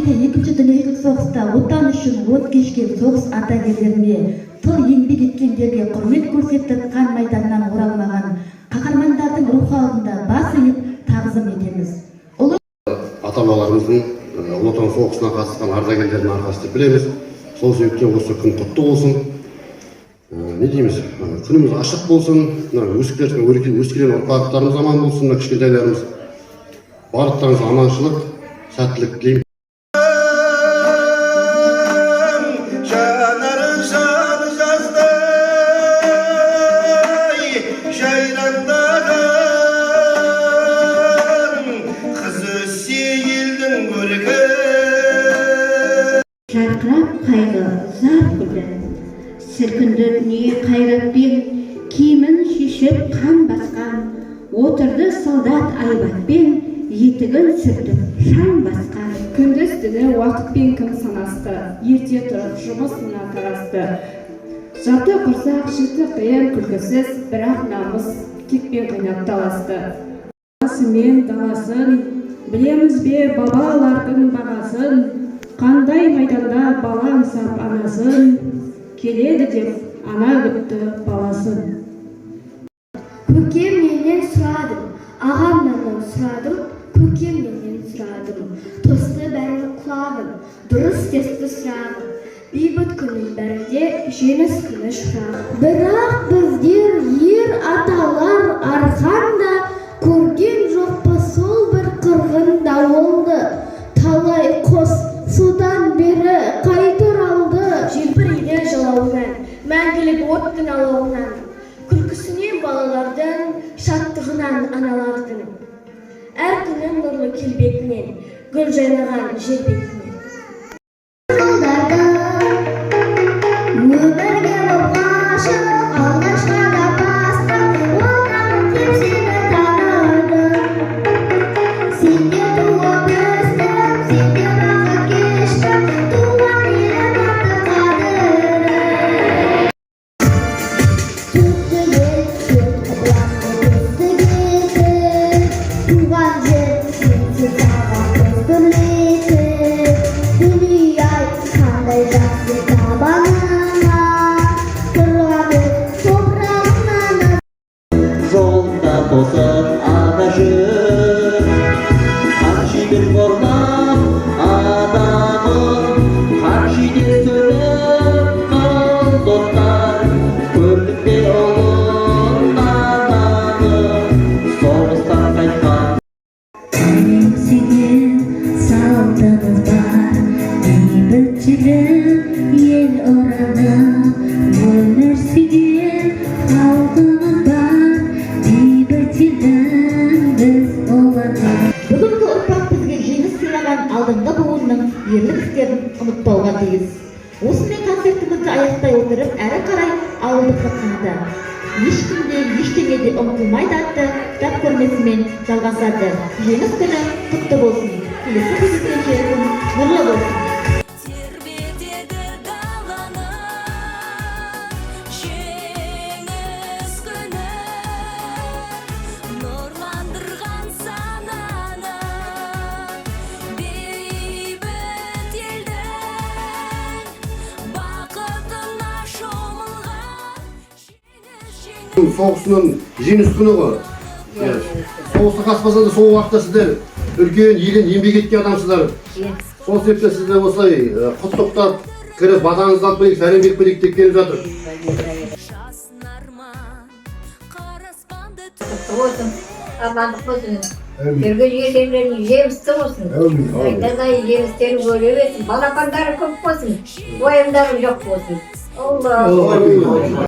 Екінші дүниежүзілік соғыста отан үшін от кешкен соғыс ардагерлеріне, тыл еңбек еткендерге құрмет көрсетіп, қан майданнан оралмаған қаһармандардың рух алдында бас иіп тағзым етеміз. Ата-бабаларымыздың Ұлы Отан соғысына қатысқан ардагерлердің арқасы деп білеміз. Сол себептен осы күн құтты болсын. Не дейміз? Күніміз ашық болсын. Өскелең ұрпақтарымыз аман болсын, кішкентайларымыз. Барлықтарыңызға аманшылық, сәттілік тілеймін. Жарқырап қайғы зар гүлі, сілкінді дүние қайратпен киімін шешіп қан басқан, отырды солдат айбатпен етігін сүртіп шаң басқан. Күндіз түні уақытпен кім санасты, ерте тұрып жұмысына тарасты. Жаты құрсақ, жіті қиын күлкісіз, бірақ намыс кетпен қайнап таласты. Даласымен даласын, білеміз бе бабалардың бағасын, қандай майданда бала аңсап анасын, келеді деп ана күтті баласын. Көкем менен сұрадым, ағамнан сұрадым, көкем менен сұрадым. Тосты бәрі құлағым, дұрыс тесті сұрағым. Бейбіт күннің бәрінде жеңіс күні шырағым. Бірақ біздер ер аталар арқанда көрген жоқпа сол бір қырғын дауылды. Талай қос судан бері қайтыр алды. Желбірейді жалауынан, мәңгілік оттың алауынан, күлкісінен балалардың, шаттығынан аналардың. Әр күннің нұрлы келбетінен, гүл жайнаған жер бетінен. Өмірге болғашы, алғашқа да басты, отанын тепсені таныды. Сенде туып өстім, сенде бақыт кештім, туған елім аты қадірі. Түпті кетті, қыблақты күзді кетті, туған жер сенсіз саған көз бірлейді. Дүние-ай, қандай жақсы табаныңа, тұрғаны топырағынан. Жолда тосып адашып, қарши бір қорғап адамын, қаршиде сөйлеп қал достар, көрдік пе ұлын наданы, соғыстан қайтқан. Сенен салтымыз бар, бейбітшілік ел ораны, өмір сүйген халқымыз бар, бейбіт елдің біз оланы. Бүгінгі ұрпақ бізге жеңіс сыйлаған алдыңғы буынның ерлік істерін ұмытпауға тиіс. Осымен концертімізді аяқтай отырып, әрі қарай ауылдық сахнада ешкім де ештеңе де ұмытылмайды атты кітап көрмесімен жалғасады. Жеңіс күні құтты болсын. Келесі кездескенше күн нұрлы болсын. Соғысының жеңіс күні ғой. Соғысқа қатыспаса да сол уақытта сіздер үлкен елін еңбек еткен адамсыздар. Сол себепті сіздер осылай құттықтап, кіріп батаңызды алып берейік, сәлем беріп берейік деп келіп жатыр. Амандық болсын. Жүрген жерлерің жемісті болсын. Айдардай жемістерін көре берсін. Балапандары көп болсын. Уайымдары жоқ болсын. Алла.